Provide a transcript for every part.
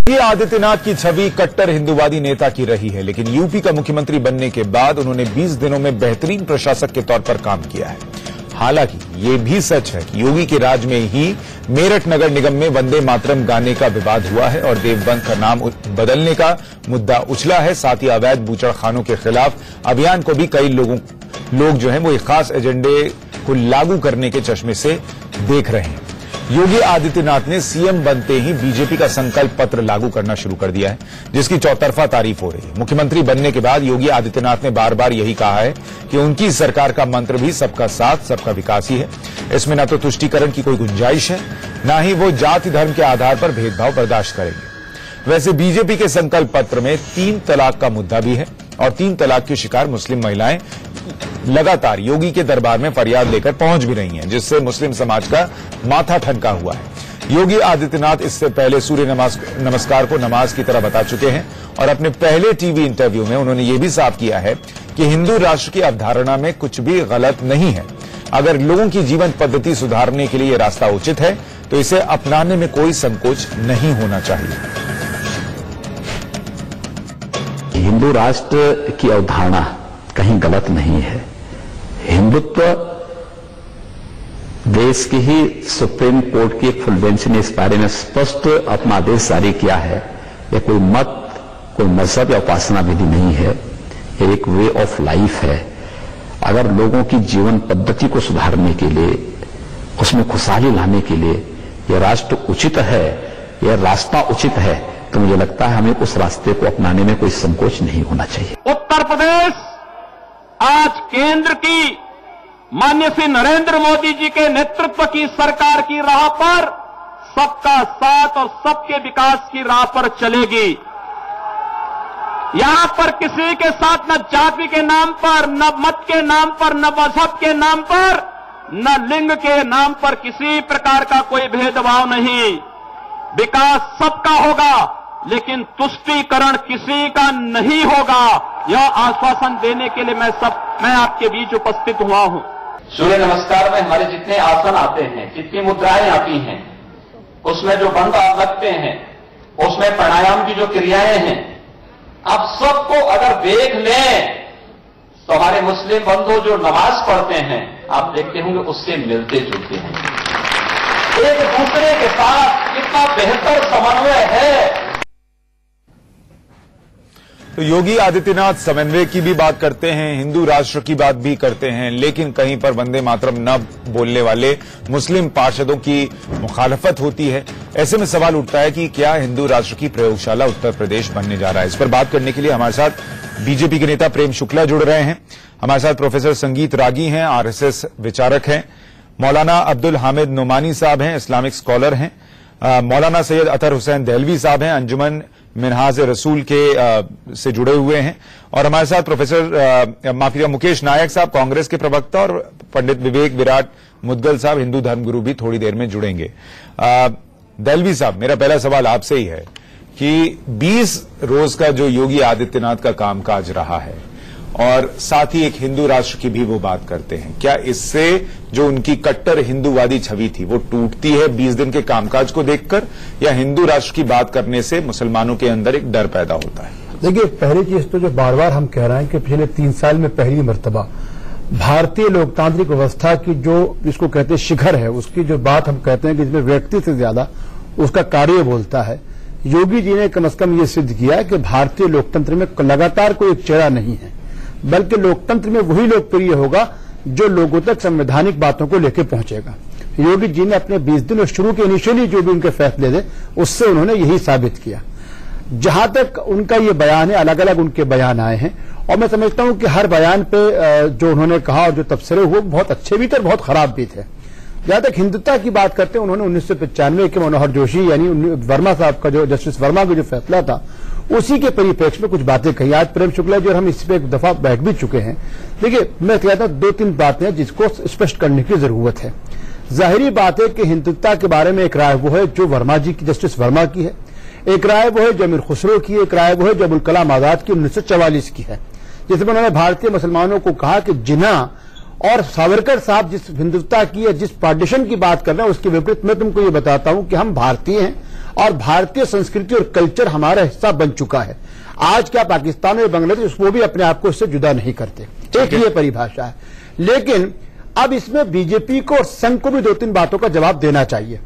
योगी आदित्यनाथ की छवि कट्टर हिंदूवादी नेता की रही है, लेकिन यूपी का मुख्यमंत्री बनने के बाद उन्होंने 20 दिनों में बेहतरीन प्रशासक के तौर पर काम किया है। हालांकि ये भी सच है कि योगी के राज में ही मेरठ नगर निगम में वंदे मातरम गाने का विवाद हुआ है और देवबंद का नाम बदलने का मुद्दा उछला है। साथ ही अवैध बूचड़खानों के खिलाफ अभियान को भी कई लोग जो हैं वो एक खास एजेंडे को लागू करने के चश्मे से देख रहे हैं। योगी आदित्यनाथ ने सीएम बनते ही बीजेपी का संकल्प पत्र लागू करना शुरू कर दिया है, जिसकी चौतरफा तारीफ हो रही है। मुख्यमंत्री बनने के बाद योगी आदित्यनाथ ने बार बार यही कहा है कि उनकी सरकार का मंत्र भी सबका साथ सबका विकास ही है। इसमें न तो तुष्टीकरण की कोई गुंजाइश है, न ही वो जाति धर्म के आधार पर भेदभाव बर्दाश्त करेंगे। वैसे बीजेपी के संकल्प पत्र में 3 तलाक का मुद्दा भी है और 3 तलाक की शिकार मुस्लिम महिलाएं लगातार योगी के दरबार में फरियाद लेकर पहुंच भी रही हैं, जिससे मुस्लिम समाज का माथा ठनका हुआ है। योगी आदित्यनाथ इससे पहले सूर्य नमस्कार को नमाज की तरह बता चुके हैं और अपने पहले टीवी इंटरव्यू में उन्होंने ये भी साफ किया है कि हिंदू राष्ट्र की अवधारणा में कुछ भी गलत नहीं है। अगर लोगों की जीवन पद्धति सुधारने के लिए यह रास्ता उचित है तो इसे अपनाने में कोई संकोच नहीं होना चाहिए। हिंदू राष्ट्र की अवधारणा कहीं गलत नहीं है। हिंदुत्व देश की ही सुप्रीम कोर्ट की फुल बेंच ने इस बारे में स्पष्ट अपना आदेश जारी किया है। यह कोई मत, कोई मजहब या उपासना विधि नहीं है, यह एक वे ऑफ लाइफ है। अगर लोगों की जीवन पद्धति को सुधारने के लिए, उसमें खुशहाली लाने के लिए यह राष्ट्र उचित है, यह रास्ता उचित है, तो मुझे लगता है हमें उस रास्ते को अपनाने में कोई संकोच नहीं होना चाहिए। उत्तर प्रदेश आज केंद्र की माननीय श्री नरेंद्र मोदी जी के नेतृत्व की सरकार की राह पर सबका साथ और सबके विकास की राह पर चलेगी। यहां पर किसी के साथ न जाति के नाम पर, न मत के नाम पर, न मजहब के नाम पर, न लिंग के नाम पर किसी प्रकार का कोई भेदभाव नहीं। विकास सबका होगा, लेकिन तुष्टीकरण किसी का नहीं होगा। यह आश्वासन देने के लिए मैं आपके बीच उपस्थित हुआ हूं। सूर्य नमस्कार में हमारे जितने आसन आते हैं, जितनी मुद्राएं आती हैं, उसमें जो बंद आप लगते हैं, उसमें प्राणायाम की जो क्रियाएं हैं, आप सबको अगर देख लें तो हमारे मुस्लिम बंधु जो नमाज पढ़ते हैं, आप देखते होंगे उससे मिलते जुलते हैं। एक दूसरे के साथ कितना बेहतर समन्वय है। तो योगी आदित्यनाथ समन्वय की भी बात करते हैं, हिंदू राष्ट्र की बात भी करते हैं, लेकिन कहीं पर वंदे मातरम न बोलने वाले मुस्लिम पार्षदों की मुखालफत होती है। ऐसे में सवाल उठता है कि क्या हिंदू राष्ट्र की प्रयोगशाला उत्तर प्रदेश बनने जा रहा है। इस पर बात करने के लिए हमारे साथ बीजेपी के नेता प्रेम शुक्ला जुड़ रहे हैं। हमारे साथ प्रोफेसर संगीत रागी हैं, आरएसएस विचारक हैं, मौलाना अब्दुल हामिद नोमानी साहब हैं, इस्लामिक स्कॉलर हैं, मौलाना सैयद अतर हुसैन दहलवी साहब हैं, अंजुमन मिनहाज रसूल के से जुड़े हुए हैं, और हमारे साथ प्रोफेसर मुकेश नायक साहब कांग्रेस के प्रवक्ता, और पंडित विवेक विराट मुदगल साहब हिंदू धर्मगुरु भी थोड़ी देर में जुड़ेंगे। दहलवी साहब, मेरा पहला सवाल आपसे ही है कि 20 रोज का जो योगी आदित्यनाथ का कामकाज रहा है और साथ ही एक हिंदू राष्ट्र की भी वो बात करते हैं, क्या इससे जो उनकी कट्टर हिंदूवादी छवि थी वो टूटती है 20 दिन के कामकाज को देखकर, या हिंदू राष्ट्र की बात करने से मुसलमानों के अंदर एक डर पैदा होता है? देखिए, पहली चीज तो जो बार बार हम कह रहे हैं कि पिछले 3 साल में पहली मर्तबा भारतीय लोकतांत्रिक व्यवस्था की जो इसको कहते हैं शिखर है, उसकी जो बात हम कहते हैं कि इसमें व्यक्ति से ज्यादा उसका कार्य बोलता है। योगी जी ने कम से कम ये सिद्ध किया कि भारतीय लोकतंत्र में लगातार कोई एक चेहरा नहीं है, बल्कि लोकतंत्र में वही लोकप्रिय होगा जो लोगों तक संवैधानिक बातों को लेकर पहुंचेगा। योगी जी ने अपने 20 दिन शुरू के इनिशियली जो भी उनके फैसले थे उससे उन्होंने यही साबित किया। जहां तक उनका ये बयान है, अलग अलग उनके बयान आए हैं और मैं समझता हूं कि हर बयान पे जो उन्होंने कहा और जो तबसरे हुए बहुत अच्छे भी थे और बहुत खराब भी थे। जहां तक हिंदुत्व की बात करते हैं, उन्होंने 1995 के मनोहर जोशी यानी वर्मा साहब का जो जस्टिस वर्मा का जो फैसला था उसी के परिप्रेक्ष्य में कुछ बातें कही। आज प्रेम शुक्ला जी और हम इस पे एक दफा बैठ भी चुके हैं। देखिए, मैं कहता हूं 2-3 बातें हैं जिसको स्पष्ट करने की जरूरत है। जाहिरी बात है कि हिंदुत्व के बारे में एक राय वो है जो वर्मा जी की, जस्टिस वर्मा की है, एक राय वो है जो अमीर खुसरो की, एक राय वो है जो अबुल कलाम आजाद की 1944 की है, जिसमें उन्होंने भारतीय मुसलमानों को कहा कि जिन्ना और सावरकर साहब जिस हिंदुत्व की या जिस पार्टीशन की बात कर रहे हैं उसके विपरीत मैं तुमको ये बताता हूं कि हम भारतीय हैं, और भारतीय संस्कृति और कल्चर हमारा हिस्सा बन चुका है। आज क्या पाकिस्तान और बांग्लादेश वो भी अपने आप को इससे जुदा नहीं करते, एक ये परिभाषा है। लेकिन अब इसमें बीजेपी को और संघ को भी 2-3 बातों का जवाब देना चाहिए।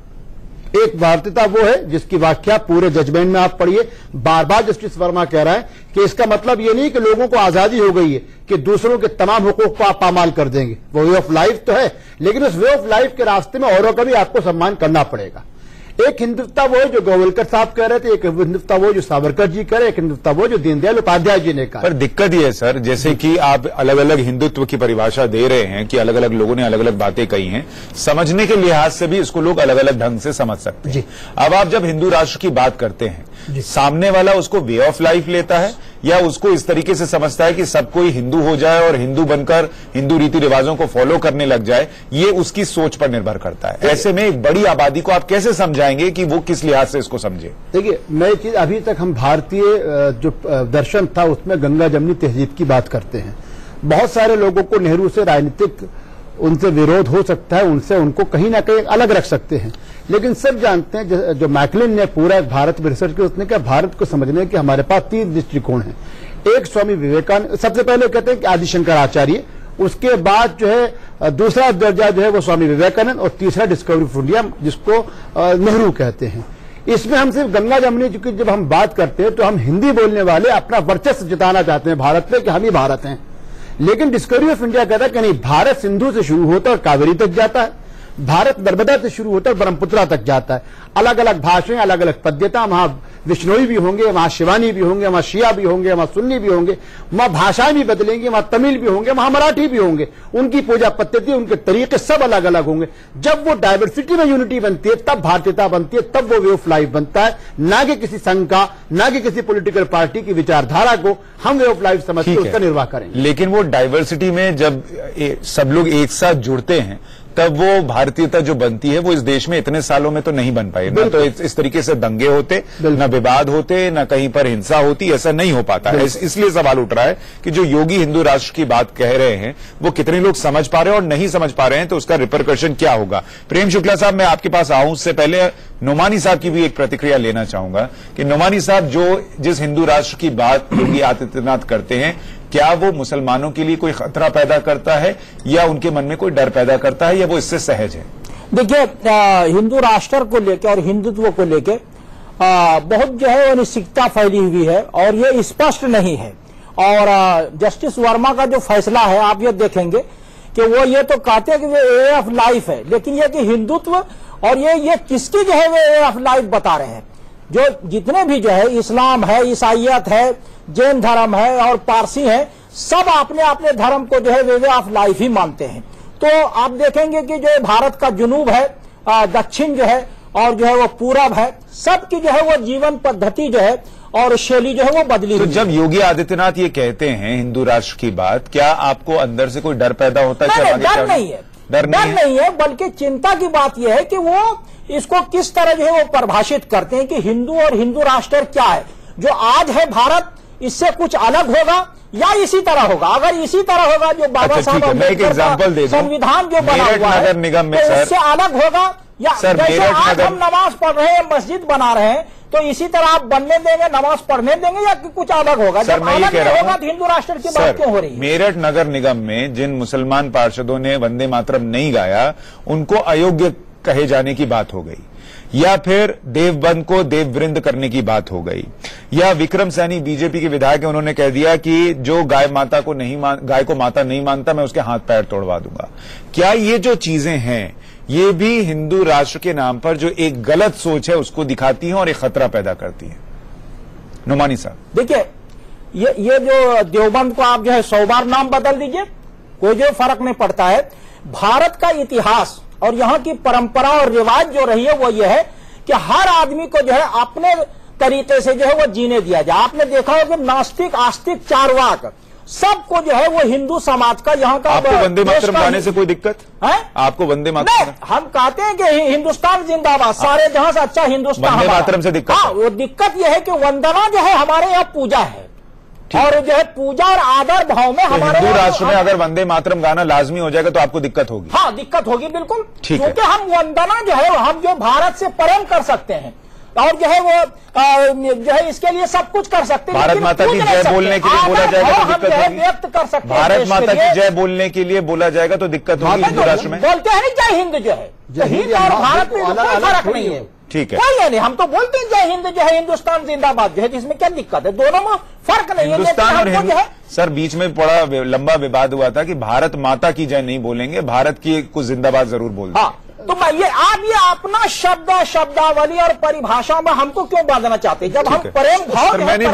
एक भारतीयता वो है जिसकी व्याख्या पूरे जजमेंट में आप पढ़िए, बार बार जस्टिस वर्मा कह रहा है कि इसका मतलब ये नहीं कि लोगों को आजादी हो गई है कि दूसरों के तमाम हुकूक को आप पामाल कर देंगे। वो वे ऑफ लाइफ तो है, लेकिन उस वे ऑफ लाइफ के रास्ते में औरों का भी आपको सम्मान करना पड़ेगा। एक हिंदुत्व वो है जो गोवलकर साहब कह रहे थे, एक हिंदुत्व वो जो सावरकर जी कह रहे, एक हिंदुत्व वो जो दीनदयाल उपाध्याय जी ने कहा। पर दिक्कत ये है सर, जैसे कि आप अलग अलग हिंदुत्व की परिभाषा दे रहे हैं कि अलग अलग लोगों ने अलग अलग बातें कही हैं, समझने के लिहाज से भी इसको लोग अलग अलग ढंग से समझ सकते हैं। अब आप जब हिंदू राष्ट्र की बात करते हैं, सामने वाला उसको वे ऑफ लाइफ लेता है या उसको इस तरीके से समझता है कि सब कोई हिंदू हो जाए और हिंदू बनकर हिंदू रीति रिवाजों को फॉलो करने लग जाए, ये उसकी सोच पर निर्भर करता है। ऐसे में एक बड़ी आबादी को आप कैसे समझाएंगे कि वो किस लिहाज से इसको समझे? देखिए, मैं चीज अभी तक हम भारतीय जो दर्शन था उसमें गंगा जमनी तहजीब की बात करते हैं। बहुत सारे लोगों को नेहरू से राजनीतिक उनसे विरोध हो सकता है, उनसे उनको कहीं ना कहीं अलग रख सकते हैं, लेकिन सब जानते हैं जो मैकलिन ने पूरा भारत में रिसर्च किया, उसने कहा भारत को समझने के हमारे पास 3 दृष्टिकोण हैं। एक स्वामी विवेकानंद, सबसे पहले कहते हैं कि आदि शंकराचार्य, उसके बाद जो है दूसरा दर्जा जो है वो स्वामी विवेकानंद, और तीसरा डिस्कवरी ऑफ इंडिया जिसको नेहरू कहते हैं। इसमें हम सिर्फ गंगा जमनी, क्योंकि जब हम बात करते हैं तो हम हिंदी बोलने वाले अपना वर्चस्व जताना चाहते हैं भारत में कि हम ही भारत हैं, लेकिन डिस्कवरी ऑफ इंडिया कहता है कि नहीं, भारत सिंधु से शुरू होता है और कावेरी तक जाता है, भारत नर्मदा से शुरू होता है और ब्रह्मपुत्रा तक जाता है। अलग अलग भाषाएं, अलग अलग पद्यता, वहां विष्णोई भी होंगे, वहां शिवानी भी होंगे, वहां शिया भी होंगे, वहां सुन्नी भी होंगे, वहां भाषाएं भी बदलेंगी, वहां तमिल भी होंगे, वहां मराठी भी होंगे, उनकी पूजा पद्धति, उनके तरीके सब अलग अलग होंगे। जब वो डायवर्सिटी में यूनिटी बनती है तब भारतीयता बनती है, तब वो वे ऑफ लाइफ बनता है, ना कि किसी संघ का, ना कि किसी पॉलिटिकल पार्टी की विचारधारा को हम वे ऑफ लाइफ समझ के उसका निर्वाह करेंगे। लेकिन वो डाइवर्सिटी में जब सब लोग एक साथ जुड़ते हैं तब वो भारतीयता जो बनती है वो इस देश में इतने सालों में तो नहीं बन पाई। ना तो इस तरीके से दंगे होते, ना विवाद होते, ना कहीं पर हिंसा होती, ऐसा नहीं हो पाता है। इसलिए सवाल उठ रहा है कि जो योगी हिंदू राष्ट्र की बात कह रहे हैं वो कितने लोग समझ पा रहे हैं और नहीं समझ पा रहे हैं, तो उसका रिपरकशन क्या होगा। प्रेम शुक्ला साहब, मैं आपके पास आऊं उससे पहले नोमानी साहब की भी एक प्रतिक्रिया लेना चाहूंगा कि नोमानी साहब, जिस हिंदू राष्ट्र की बात योगी आदित्यनाथ करते हैं, क्या वो मुसलमानों के लिए कोई खतरा पैदा करता है या उनके मन में कोई डर पैदा करता है, या वो इससे सहज है? देखिए, हिंदू राष्ट्र को लेकर और हिंदुत्व को लेकर बहुत जो है अनिश्चितता फैली हुई है और ये स्पष्ट नहीं है। और जस्टिस वर्मा का जो फैसला है, आप ये देखेंगे कि वो ये तो कहते हैं कि वे वे ऑफ लाइफ है, लेकिन ये कि हिंदुत्व और ये किसकी जो है वे ऑफ लाइफ बता रहे हैं। जो जितने भी जो है इस्लाम है, ईसाइयत है, जैन धर्म है और पारसी है, सब अपने अपने धर्म को जो है वे ऑफ लाइफ ही मानते हैं। तो आप देखेंगे कि जो भारत का जुनूब है, दक्षिण जो है और जो है वो पूरब है, सबकी जो है वो जीवन पद्धति जो है और शैली जो है वो बदली। तो जब योगी आदित्यनाथ ये कहते हैं हिंदू राष्ट्र की बात, क्या आपको अंदर से कोई डर पैदा होता है? डर नहीं है, डर नहीं है, बल्कि चिंता की बात यह है कि वो इसको किस तरह जो है वो परिभाषित करते हैं कि हिंदू और हिंदू राष्ट्र क्या है। जो आज है भारत, इससे कुछ अलग होगा या इसी तरह होगा? अगर इसी तरह होगा जो बाबा साहब अम्बेडकर का संविधान जो बना हुआ है, तो इससे अलग होगा, या जैसे आज हम नमाज पढ़ रहे हैं, मस्जिद बना रहे हैं, तो इसी तरह आप बनने देंगे, नमाज पढ़ने देंगे, या कुछ अलग होगा? जब अलग होगा तो हिंदू राष्ट्र की बात क्यों हो रही है? मेरठ नगर निगम में जिन मुसलमान पार्षदों ने वंदे मातरम नहीं गाया, उनको अयोग्य कहे जाने की बात हो गई, या फिर देवबंद को देववृंद करने की बात हो गई, या विक्रम सैनी बीजेपी के विधायक हैं, उन्होंने कह दिया कि जो गाय को माता नहीं मानता, मैं उसके हाथ पैर तोड़वा दूंगा। क्या ये जो चीजें हैं ये भी हिंदू राष्ट्र के नाम पर जो एक गलत सोच है उसको दिखाती हैं और एक खतरा पैदा करती हैं? नुमानी साहब, देखिए, ये जो देवबंद को आप जो है 100 बार नाम बदल दीजिए, कोई जो फर्क नहीं पड़ता है। भारत का इतिहास और यहाँ की परंपरा और रिवाज जो रही है वो ये है कि हर आदमी को जो है अपने तरीके से जो है वो जीने दिया जाए। आपने देखा होगा कि नास्तिक, आस्तिक, चारवाक सबको जो है वो हिंदू समाज का यहाँ का। आपको वंदे मातरम गाने से कोई दिक्कत है? आपको वंदे मातरम? हम कहते हैं कि हिंदुस्तान जिंदाबाद, सारे जहां से अच्छा हिंदुस्तान। वंदे मातरम से दिक्कत? हाँ, वो दिक्कत यह है कि वंदना जो है हमारे यहाँ पूजा है, और जो है पूजा और आदर भाव में हमारे हिंदू राष्ट्र में अगर वंदे मातरम गाना लाजमी हो जाएगा तो आपको दिक्कत होगी? हाँ, दिक्कत होगी बिल्कुल, क्योंकि हम वंदना जो है हम जो भारत से प्रेम कर सकते हैं, और जो है वो जो है इसके लिए सब कुछ कर सकते हैं। भारत माता की जय बोलने के लिए बोला जाएगा तो दिक्कत होगी। व्यक्त कर सकते हैं भारत माता की जय बोलने के लिए बोला जाएगा तो दिक्कत होगी हिंदू राष्ट्र में। बोलते हैं जय हिंद जो है, हिंद और भारत में कोई फर्क नहीं है। ठीक है, कोई नहीं, हम तो बोलते हैं जय हिंद जो है, हिंदुस्तान जिंदाबाद जो है, जिसमें क्या दिक्कत है, दोनों में फर्क नहीं है। हिंदुस्तान और हिंद सर बीच में बड़ा लंबा विवाद हुआ था कि भारत माता की जय नहीं बोलेंगे, भारत की कुछ जिंदाबाद जरूर बोल दें। तो मैं ये आप ये अपना शब्दावली और परिभाषाओं में हमको क्यों बांधना चाहते हैं? जब हम प्रेम भाव मैं नहीं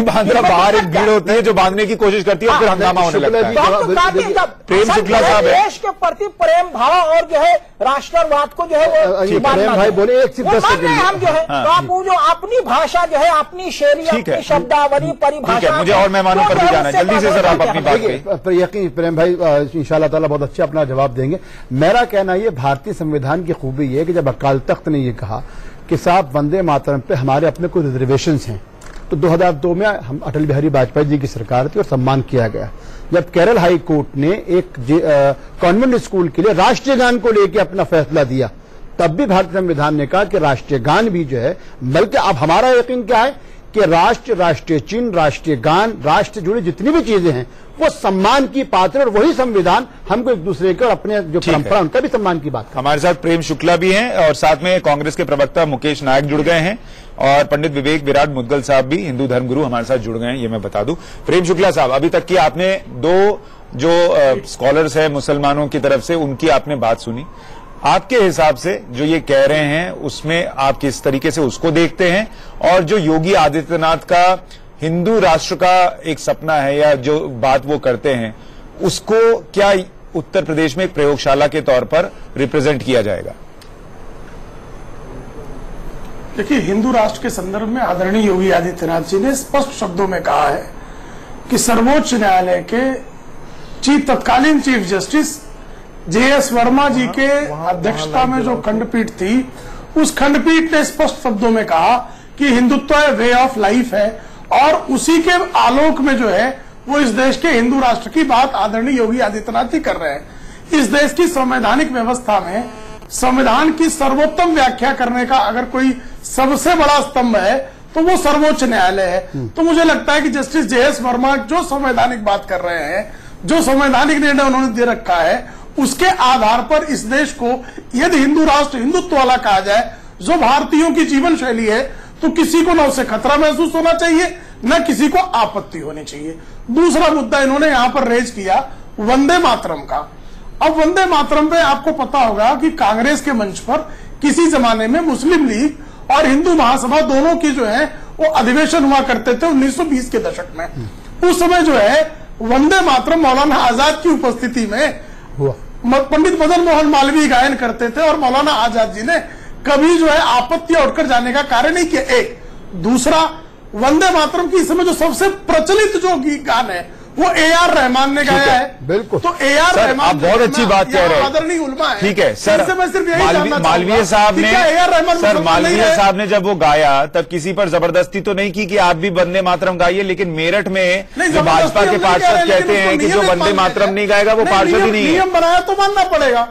बांध रहा, बाहर एक भीड़ होती है जो बांधने की कोशिश करती है और फिर हंगामा होने लगता है। प्रेम शुक्ला साहब देश के प्रति प्रेम भाव और जो है राष्ट्रवाद को जो है वो भाई बोले हम जो है तो आप वो जो अपनी भाषा जो है, अपनी शैली, अपनी शब्दावली परिभाषा, मुझे और मेहमानों पर भी जाना है, जल्दी से सर आप अपनी बात यकीन प्रेम भाई इंशाल्लाह ताला बहुत अच्छा अपना जवाब देंगे। मेरा कहना ये भारतीय संविधान की खूबी ये है कि जब अकाल तख्त ने ये कहा कि साहब वंदे मातरम पे हमारे अपने कोई रिजर्वेशंस हैं, तो 2002 में हम अटल बिहारी वाजपेयी जी की सरकार थी और सम्मान किया गया। जब केरल हाई कोर्ट ने एक कॉन्वेंट स्कूल के लिए राष्ट्रीय गान को लेकर अपना फैसला दिया, तब भी भारतीय संविधान ने कहा कि राष्ट्रीय गान भी जो है, बल्कि अब हमारा यकीन क्या है कि राष्ट्र, राष्ट्रीय चिन्ह, राष्ट्रीय गान, राष्ट्र जुड़ी जितनी भी चीजें हैं वो सम्मान की पात्र, और वही संविधान हमको एक दूसरे के और अपने जो परंपरा उनका भी सम्मान की बात। हमारे साथ प्रेम शुक्ला भी हैं और साथ में कांग्रेस के प्रवक्ता मुकेश नायक जुड़ गए हैं और पंडित विवेक विराट मुदगल साहब भी हिंदू धर्मगुरु हमारे साथ जुड़ गए हैं, ये मैं बता दूं। प्रेम शुक्ला साहब, अभी तक की आपने दो जो स्कॉलर्स हैं मुसलमानों की तरफ से, उनकी आपने बात सुनी। आपके हिसाब से जो ये कह रहे हैं उसमें आप किस तरीके से उसको देखते हैं, और जो योगी आदित्यनाथ का हिंदू राष्ट्र का एक सपना है या जो बात वो करते हैं, उसको क्या उत्तर प्रदेश में एक प्रयोगशाला के तौर पर रिप्रेजेंट किया जाएगा? देखिए, हिंदू राष्ट्र के संदर्भ में आदरणीय योगी आदित्यनाथ जी ने स्पष्ट शब्दों में कहा है कि सर्वोच्च न्यायालय के तत्कालीन चीफ जस्टिस JS वर्मा जी के अध्यक्षता में जो खंडपीठ थी, उस खंडपीठ ने स्पष्ट शब्दों में कहा कि हिंदुत्व वे ऑफ लाइफ है, और उसी के आलोक में जो है वो इस देश के हिंदू राष्ट्र की बात आदरणीय योगी आदित्यनाथ जी कर रहे हैं। इस देश की संवैधानिक व्यवस्था में संविधान की सर्वोत्तम व्याख्या करने का अगर कोई सबसे बड़ा स्तंभ है तो वो सर्वोच्च न्यायालय है। तो मुझे लगता है कि जस्टिस JS वर्मा जो संवैधानिक बात कर रहे हैं, जो संवैधानिक निर्णय उन्होंने दे रखा है, उसके आधार पर इस देश को यदि हिंदू राष्ट्र हिंदुत्व वाला कहा जाए, जो भारतीयों की जीवन शैली है, तो किसी को न उससे खतरा महसूस होना चाहिए, न किसी को आपत्ति होनी चाहिए। दूसरा मुद्दा इन्होंने यहां पर रेज किया वंदे मातरम का। अब वंदे मातरम पे आपको पता होगा कि कांग्रेस के मंच पर किसी जमाने में मुस्लिम लीग और हिंदू महासभा दोनों की जो है वो अधिवेशन हुआ करते थे 1920 के दशक में। उस समय जो है वंदे मातरम मौलाना आजाद की उपस्थिति में पंडित मदन मोहन मालवीय गायन करते थे, और मौलाना आजाद जी ने कभी जो है आपत्ति उठकर जाने का कार्य नहीं किया। एक दूसरा, वंदे मातरम की इस समय जो सबसे प्रचलित जो गान है वो AR रहमान ने गाया है। बिल्कुल। तो AR रहमान आप बहुत अच्छी बात कह रहे हैं, आदरणीय उलमा है। ठीक है सर, मैं सिर्फ यही जानना मालवीय साहब ने AR रहमान सर मालवीय साहब ने जब वो गाया तब किसी पर जबरदस्ती तो नहीं की कि आप भी वंदे मातरम गाइए, लेकिन मेरठ में जो भाजपा के पार्षद कहते हैं कि जो वंदे मातरम नहीं गाएगा वो पार्षद ही नहीं है। नियम बनाया तो मानना पड़ेगा।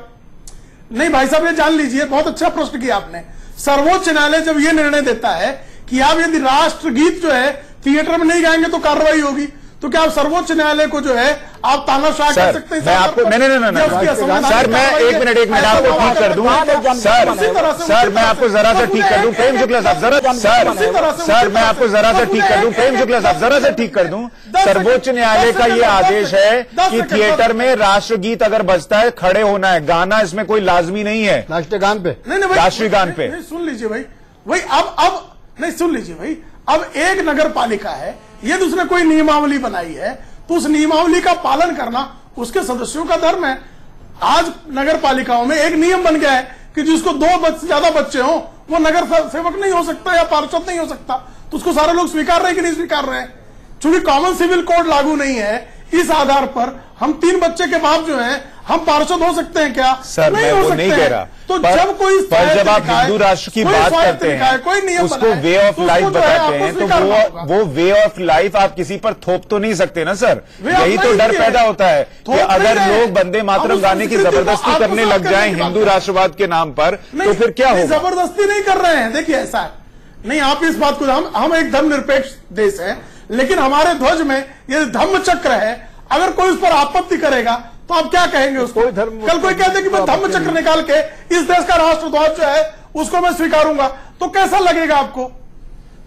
नहीं भाई साहब, ये जान लीजिए, बहुत अच्छा प्रश्न किया आपने। सर्वोच्च न्यायालय जब ये निर्णय देता है कि आप यदि राष्ट्रगीत जो है थिएटर में नहीं गाएंगे तो कार्रवाई होगी, तो क्या आप सर्वोच्च न्यायालय को जो है आप तानाशाह कर सकते हैं? मैं आपको नहीं सर, मैं एक मिनट आपको ठीक कर दूं सर मैं आपको जरा सा ठीक कर दूं प्रेम शुक्ला साहब, सर मैं आपको जरा सा ठीक कर दूं प्रेम शुक्ला साहब, जरा सा ठीक कर दूं। सर्वोच्च न्यायालय का ये आदेश है कि थिएटर में राष्ट्रगीत अगर बजता है खड़े होना है, गाना इसमें कोई लाजमी नहीं है। राष्ट्रीय गान पे राष्ट्रीय गान पे सुन लीजिए भाई, वही अब नहीं सुन लीजिए भाई, अब एक नगर पालिका है, ये दूसरे कोई नियमावली बनाई है, तो उस नियमावली का पालन करना उसके सदस्यों का धर्म है। आज नगर पालिकाओं में एक नियम बन गया है कि जिसको 2 से ज्यादा बच्चे हो वो नगर सेवक नहीं हो सकता या पार्षद नहीं हो सकता, तो उसको सारे लोग स्वीकार रहे कि नहीं स्वीकार रहे। चूंकि कॉमन सिविल कोड लागू नहीं है, इस आधार पर हम 3 बच्चे के बाप जो हैं, हम पार्षद हो सकते हैं क्या? सर मैं वो नहीं कह रहा। तो जब कोई जब आप हिंदू राष्ट्र की बात करते हैं, कोई नियम उसको वे ऑफ लाइफ बताते हैं, तो वो वे ऑफ लाइफ आप किसी पर थोप तो नहीं सकते ना सर। यही तो डर पैदा होता है कि अगर लोग वंदे मातरम गाने की जबरदस्ती करने लग जाएं हिंदू राष्ट्रवाद के नाम पर, तो फिर क्या होगा? जबरदस्ती नहीं कर रहे हैं। देखिए ऐसा है नहीं, आप इस बात को, हम एक धर्मनिरपेक्ष देश है, लेकिन हमारे ध्वज में ये धम्म चक्र है। अगर कोई उस पर आपत्ति करेगा तो आप क्या कहेंगे उसको? कल कोई कहते कि मैं धम्म चक्र निकाल के इस देश का राष्ट्रध्वज जो है उसको मैं स्वीकारूंगा, तो कैसा लगेगा आपको?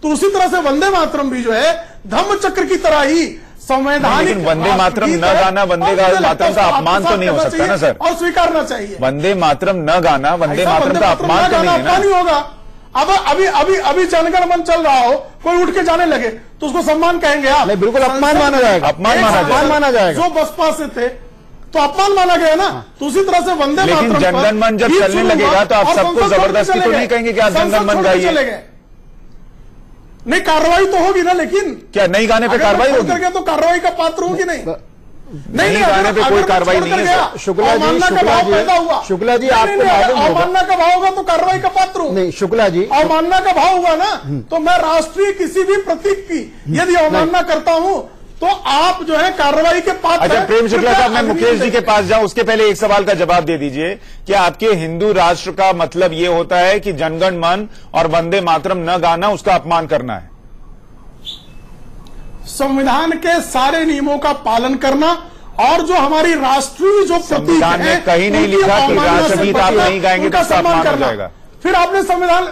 तो उसी तरह से वंदे मातरम भी जो है धम्म चक्र की तरह ही संवैधानिक, वंदे मातरम न गाना वंदे मातरम का अपमान तो नहीं हो सकता ना सर, और स्वीकारना चाहिए। वंदे मातरम न गाना वंदे मातरम का अपमान तो नहीं होगा। अब अभी जनगण मन चल रहा हो, कोई उठ के जाने लगे तो उसको सम्मान कहेंगे आप? नहीं, बिल्कुल अपमान माना जाएगा। अपमान माना जाएगा। जो बसपा से थे तो अपमान माना गया ना। तो उसी तरह से वंदे मातरम, लेकिन जनगण मन जब चलने लगेगा तो आप सबको जबरदस्ती तो नहीं कहेंगे कि आप जनगण मन गाइए? नहीं, कार्रवाई तो होगी ना। लेकिन क्या नई गाने पे कार्रवाई होगी? तो कार्रवाई का पात्र होगी नहीं। नहीं गाने पे कोई कार्रवाई नहीं है। शुक्ला जी आपको अवमानना का भाव होगा तो कार्रवाई का पात्र हो। नहीं, शुक्ला जी अवमानना का भाव हुआ ना, तो मैं राष्ट्रीय किसी भी प्रतीक की यदि अवमानना करता हूं तो आप जो है कार्रवाई के पात्र। अच्छा प्रेम शुक्ला साहब, मैं मुकेश जी के पास जाऊं उसके पहले एक सवाल का जवाब दे दीजिए। क्या आपके हिंदू राष्ट्र का मतलब यह होता है कि जनगण मन और वंदे मातरम न गाना उसका अपमान करना है? संविधान के सारे नियमों का पालन करना, और जो हमारी राष्ट्रीय जो संविधान में कहीं नहीं लिखा कि राष्ट्रगीत आप नहीं गाएंगे तो सम्मान करना। फिर आपने संविधान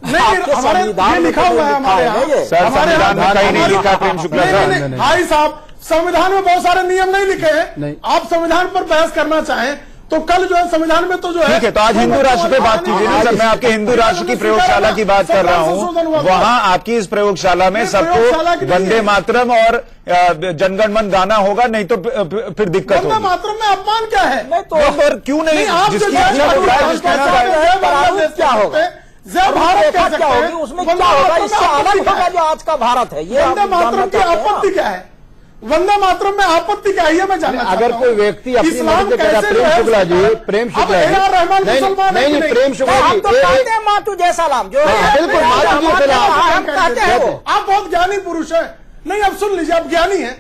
नहीं, हमारे ये लिखा हुआ है हमारे यहाँ। सर संविधान में कहीं नहीं लिखा प्रेम शुक्ला साहब। भाई साहब, संविधान में बहुत सारे नियम नहीं लिखे हैं। आप संविधान पर बहस करना चाहें तो कल जो है संविधान में तो जो है, ठीक है, तो आज हिंदू राष्ट्र पे बात कीजिए ना सर। मैं आपके हिंदू राष्ट्र की प्रयोगशाला की बात कर रहा हूँ। वहां आपकी इस प्रयोगशाला में सबको वंदे मातरम और जनगण मन गाना होगा, नहीं तो फिर दिक्कत होगी। वंदे मातरम में अपमान क्या है? तो क्यों नहीं? जिसकी क्या होगा? भारत क्या होगी उसमें क्या होगा? इससे अलग होगा जो आज का भारत है। ये वंदे मातरम की आपत्ति क्या है? वंदे मातरम में आपत्ति क्या है? मैं जानना अगर कोई व्यक्ति अपनी मर्जी से कहता, प्रेम शुक्ला जी, प्रेम शुक्ला जी, नहीं प्रेम शुक्ला जी, तो कहते हैं माँ तुझे सलाम, जो बिल्कुल माँ तुझे सलाम कहते हैं वो। आप बहुत ज्ञानी पुरुष है। नहीं, अब सुन लीजिए, आप ज्ञानी है।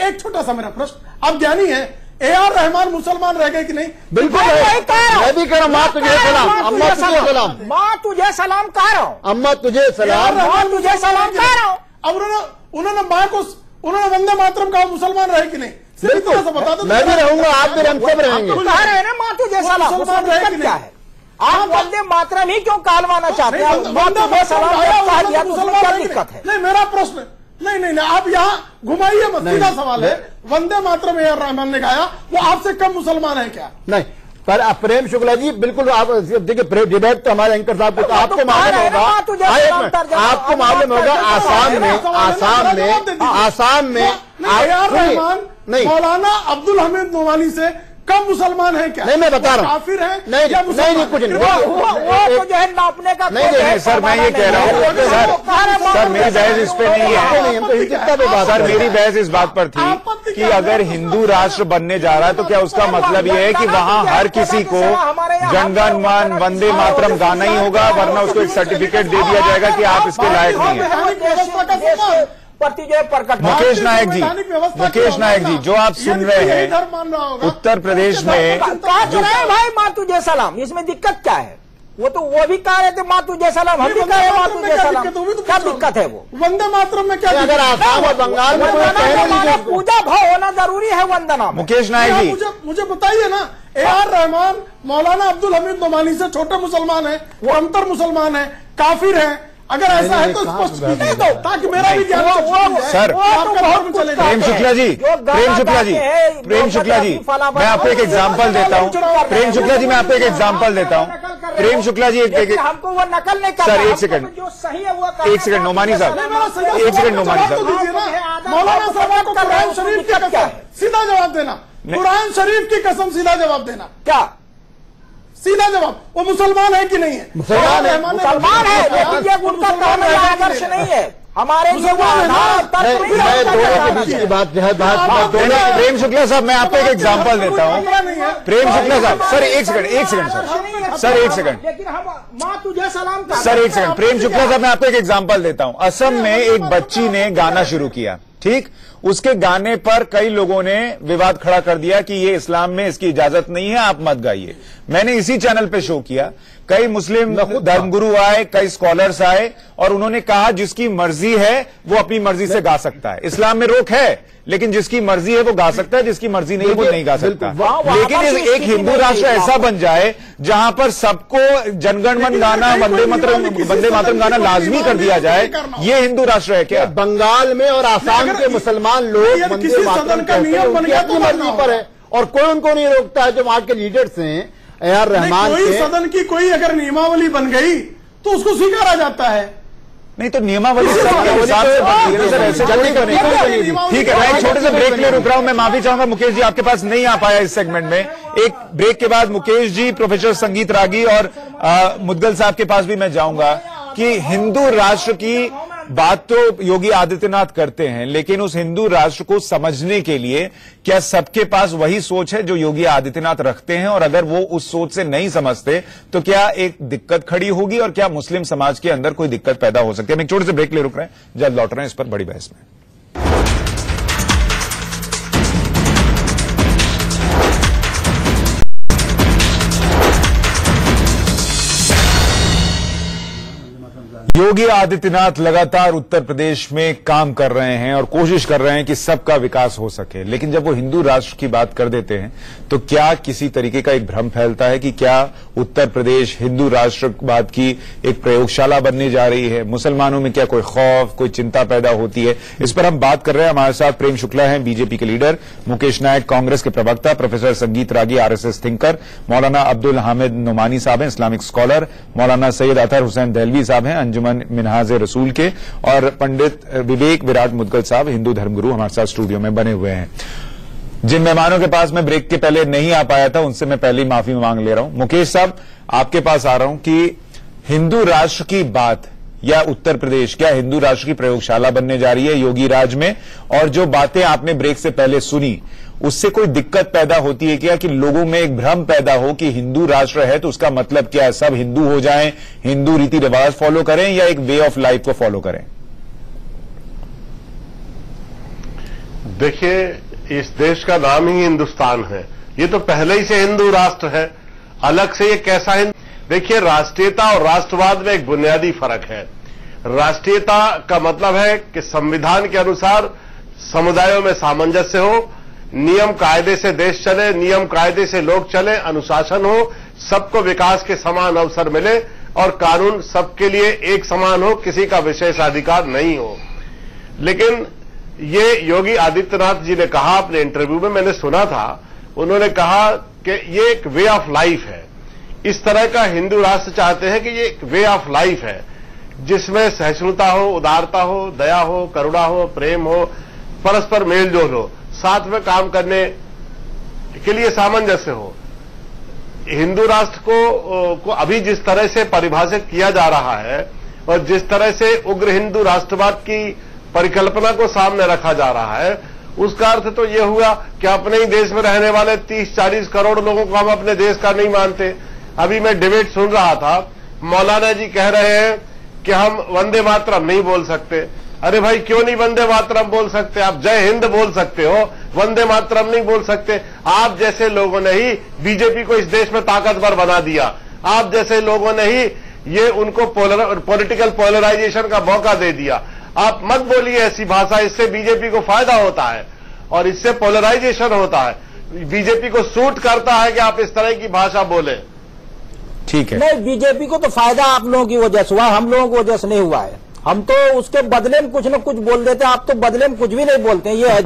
एक छोटा सा मेरा प्रश्न, आप ज्ञानी है, A.R. रहमान मुसलमान रह गए कि नहीं? बिल्कुल, मैं भी कह रहा हूँ माँ तुझे सलाम, अम्मा तुझे सलाम, माँ तुझे सलाम कह रहा हूँ, अम्मा तुझे सलाम, माँ तुझे सलाम कह रहा हूँ। अब उन्होंने माँ को, उन्होंने वंदे मातरम कहा, मुसलमान रहे कि नहीं? सिर्फ इतना सा बता दो। मैं भी रहूंगा, आप भी, हम सब रहेंगे। कह रहे हैं ना माँ तुझे सलाम, मुसलमान रहे कि क्या है? आप वंदे मातरम ही क्यों कहलवाना चाहते हैं? वंदे सलाम क्या दिक्कत है? नहीं, मेरा प्रश्न नहीं, आप यहाँ घुमाइए मत, सीधा सवाल है। वंदे मातरम A.R. रहमान ने गाया, वो आपसे कम मुसलमान है क्या? नहीं, पर प्रेम शुक्ला जी बिल्कुल, आप देखिए डिबेट तो हमारे एंकर साहब को, तो आपको मालूम होगा, आपको मालूम होगा आसाम में A.R. रहमान मौलाना अब्दुल हमीद नोमानी से कम मुसलमान है क्या? नहीं, मैं बता रहा हूँ, काफिर है? नहीं कुछ नहीं, वो तो जो है नापने का नहीं सर, मैं ये कह रहा हूँ सर मेरी बहस इस पे नहीं है। सर मेरी बहस इस बात पर थी कि अगर हिंदू राष्ट्र बनने जा रहा है तो क्या उसका मतलब ये है कि वहाँ हर किसी को जनगण मन वंदे मातरम गाना ही होगा, वरना उसको एक सर्टिफिकेट दे दिया जाएगा कि आप इसके लायक नहीं है? मुकेश नायक जी, जो आप सुन रहे हैं उत्तर प्रदेश में भाई माँ तुझे सलाम, इसमें दिक्कत क्या है? वो भी कह रहे थे माँ तुझे सलाम, हम भी कह रहे हैं माँ तुझे सलाम, क्या दिक्कत है? वो वंदे मातरम में क्या? अगर आसाम और बंगाल में पूजा भाव होना जरूरी है वंदना। मुकेश नायक जी, मुझे बताइए ना, A.R. रहमान मौलाना अब्दुल हमीद नोमानी से छोटे मुसलमान है, वो अंतर मुसलमान है, काफिर है? अगर ऐसा है तो स्पष्ट कीजिए दो, ताकि मेरा भी ज्ञान सर। प्रेम शुक्ला जी, मैं आपको एक एग्जांपल देता हूँ। प्रेम शुक्ला जी, मैं आपको एक एग्जांपल देता हूँ। प्रेम शुक्ला जी, हमको वो नकल नहीं कर सर, एक सेकंड, एक सेकंड नोमानी साहब, एक सेकंड नोमानी साहब, मौलाना साहब को कुरान शरीफ की कसम सीधा जवाब देना, कुरान शरीफ की कसम सीधा जवाब देना। क्या सीधा जवाब, वो मुसलमान है कि नहीं है? मुसलमान है, लेकिन ये उनका कहना आदर्श नहीं है। हमारे लिए वो आधार तत्व भी मैं दोनों के बीच की बात जो है प्रेम शुक्ला साहब, मैं आपको एक एग्जांपल देता हूं। प्रेम शुक्ला साहब, सर एक सेकंड सर एक सेकंड लेकिन हम माँ तुझे सलाम कर सर एक सेकंड प्रेम शुक्ला साहब, मैं आपको एक एग्जांपल देता हूं। असम में एक बच्ची ने गाना शुरू किया, ठीक, उसके गाने पर कई लोगों ने विवाद खड़ा कर दिया कि ये इस्लाम में इसकी इजाजत नहीं है, आप मत गाइए। मैंने इसी चैनल पे शो किया, कई मुस्लिम धर्मगुरु आए, कई स्कॉलर्स आए और उन्होंने कहा जिसकी मर्जी है वो अपनी मर्जी से गा सकता है। इस्लाम में रोक है, लेकिन जिसकी मर्जी है वो गा सकता है, जिसकी मर्जी नहीं है वो नहीं गा सकता। लेकिन एक हिंदू राष्ट्र ऐसा बन जाए जहां पर सबको जनगण मन गाना, वंदे मातरम गाना लाजमी कर दिया जाए, ये हिंदू राष्ट्र है क्या? बंगाल में और आसाम के मुसलमान लोग वंदे मातरम कहते हैं, उनकी अपनी मर्जी पर है और कोई उनको नहीं रोकता है। जो वहां के लीडर्स हैं AR रहमान, कोई सदन की कोई अगर नियमावली बन गई तो उसको स्वीकारा जाता है। नहीं तो नियमावली ऐसे जल्दी तो नहीं। ठीक है, मैं एक छोटे से ब्रेक ले रुक रहा हूं। मैं माफी चाहूंगा मुकेश जी, आपके पास नहीं आ पाया इस सेगमेंट में। एक ब्रेक के बाद मुकेश जी, प्रोफेसर संगीत रागी और मुदगल साहब के पास भी मैं जाऊंगा कि हिंदू राष्ट्र की बात तो योगी आदित्यनाथ करते हैं, लेकिन उस हिंदू राष्ट्र को समझने के लिए क्या सबके पास वही सोच है जो योगी आदित्यनाथ रखते हैं? और अगर वो उस सोच से नहीं समझते तो क्या एक दिक्कत खड़ी होगी और क्या मुस्लिम समाज के अंदर कोई दिक्कत पैदा हो सकती है? हम एक छोटे से ब्रेक ले रुक रहे हैं, जल्द लौट रहे हैं इस पर बड़ी बहस में। योगी आदित्यनाथ लगातार उत्तर प्रदेश में काम कर रहे हैं और कोशिश कर रहे हैं कि सबका विकास हो सके, लेकिन जब वो हिंदू राष्ट्र की बात कर देते हैं तो क्या किसी तरीके का एक भ्रम फैलता है कि क्या उत्तर प्रदेश हिंदू राष्ट्रवाद की एक प्रयोगशाला बनने जा रही है? मुसलमानों में क्या कोई खौफ, कोई चिंता पैदा होती है? इस पर हम बात कर रहे हैं। हमारे साथ प्रेम शुक्ला हैं, बीजेपी के लीडर, मुकेश नायक कांग्रेस के प्रवक्ता, प्रोफेसर संगीत रागी RSS थिंकर, मौलाना अब्दुल हामिद नोमानी साहब हैं, इस्लामिक स्कॉलर, मौलाना सैयद अतहर हुसैन दहलवी साहब हैं, अंजुमन मिनहाज रसूल के, और पंडित विवेक विराट मुदगल साहब, हिंदू धर्मगुरु, हमारे साथ स्टूडियो में बने हुए हैं। जिन मेहमानों के पास मैं ब्रेक के पहले नहीं आ पाया था उनसे मैं पहले ही माफी मांग ले रहा हूं। मुकेश साहब, आपके पास आ रहा हूं कि हिंदू राष्ट्र की बात या उत्तर प्रदेश क्या हिंदू राष्ट्र की प्रयोगशाला बनने जा रही है योगी राज में? और जो बातें आपने ब्रेक से पहले सुनी उससे कोई दिक्कत पैदा होती है क्या कि लोगों में एक भ्रम पैदा हो कि हिंदू राष्ट्र है तो उसका मतलब क्या है, सब हिंदू हो जाएं, हिंदू रीति रिवाज फॉलो करें या एक वे ऑफ लाइफ को फॉलो करें? देखिए, इस देश का नाम ही हिंदुस्तान है, ये तो पहले ही से हिंदू राष्ट्र है, अलग से ये कैसा हिंदू? देखिए, राष्ट्रीयता और राष्ट्रवाद में एक बुनियादी फर्क है। राष्ट्रीयता का मतलब है कि संविधान के अनुसार समुदायों में सामंजस्य हो, नियम कायदे से देश चले, नियम कायदे से लोग चले, अनुशासन हो, सबको विकास के समान अवसर मिले और कानून सबके लिए एक समान हो, किसी का विशेषाधिकार नहीं हो। लेकिन ये योगी आदित्यनाथ जी ने कहा अपने इंटरव्यू में, मैंने सुना था, उन्होंने कहा कि ये एक वे ऑफ लाइफ है। इस तरह का हिंदू राष्ट्र चाहते हैं कि ये एक वे ऑफ लाइफ है जिसमें सहिष्णुता हो, उदारता हो, दया हो, करुणा हो, प्रेम हो, परस्पर मेलजोल हो, साथ में काम करने के लिए सामंजस्य हो। हिंदू राष्ट्र को अभी जिस तरह से परिभाषित किया जा रहा है और जिस तरह से उग्र हिंदू राष्ट्रवाद की परिकल्पना को सामने रखा जा रहा है, उसका अर्थ तो यह हुआ कि अपने ही देश में रहने वाले 30-40 करोड़ लोगों को हम अपने देश का नहीं मानते। अभी मैं डिबेट सुन रहा था, मौलाना जी कह रहे हैं कि हम वंदे मातरम नहीं बोल सकते। अरे भाई, क्यों नहीं वंदे मातरम बोल सकते? आप जय हिंद बोल सकते हो, वंदे मातरम नहीं बोल सकते? आप जैसे लोगों ने ही बीजेपी को इस देश में ताकतवर बना दिया, आप जैसे लोगों ने ही ये उनको पॉलिटिकल पोलराइजेशन का मौका दे दिया। आप मत बोलिए ऐसी भाषा, इससे बीजेपी को फायदा होता है और इससे पोलराइजेशन होता है। बीजेपी को सूट करता है कि आप इस तरह की भाषा बोले। ठीक है, नहीं, बीजेपी को तो फायदा आप लोगों की वजह से हुआ, हम लोगों की वजह से नहीं हुआ है। हम तो उसके बदले में कुछ न कुछ बोल देते, आप तो बदले में कुछ भी नहीं बोलते हैं, ये है।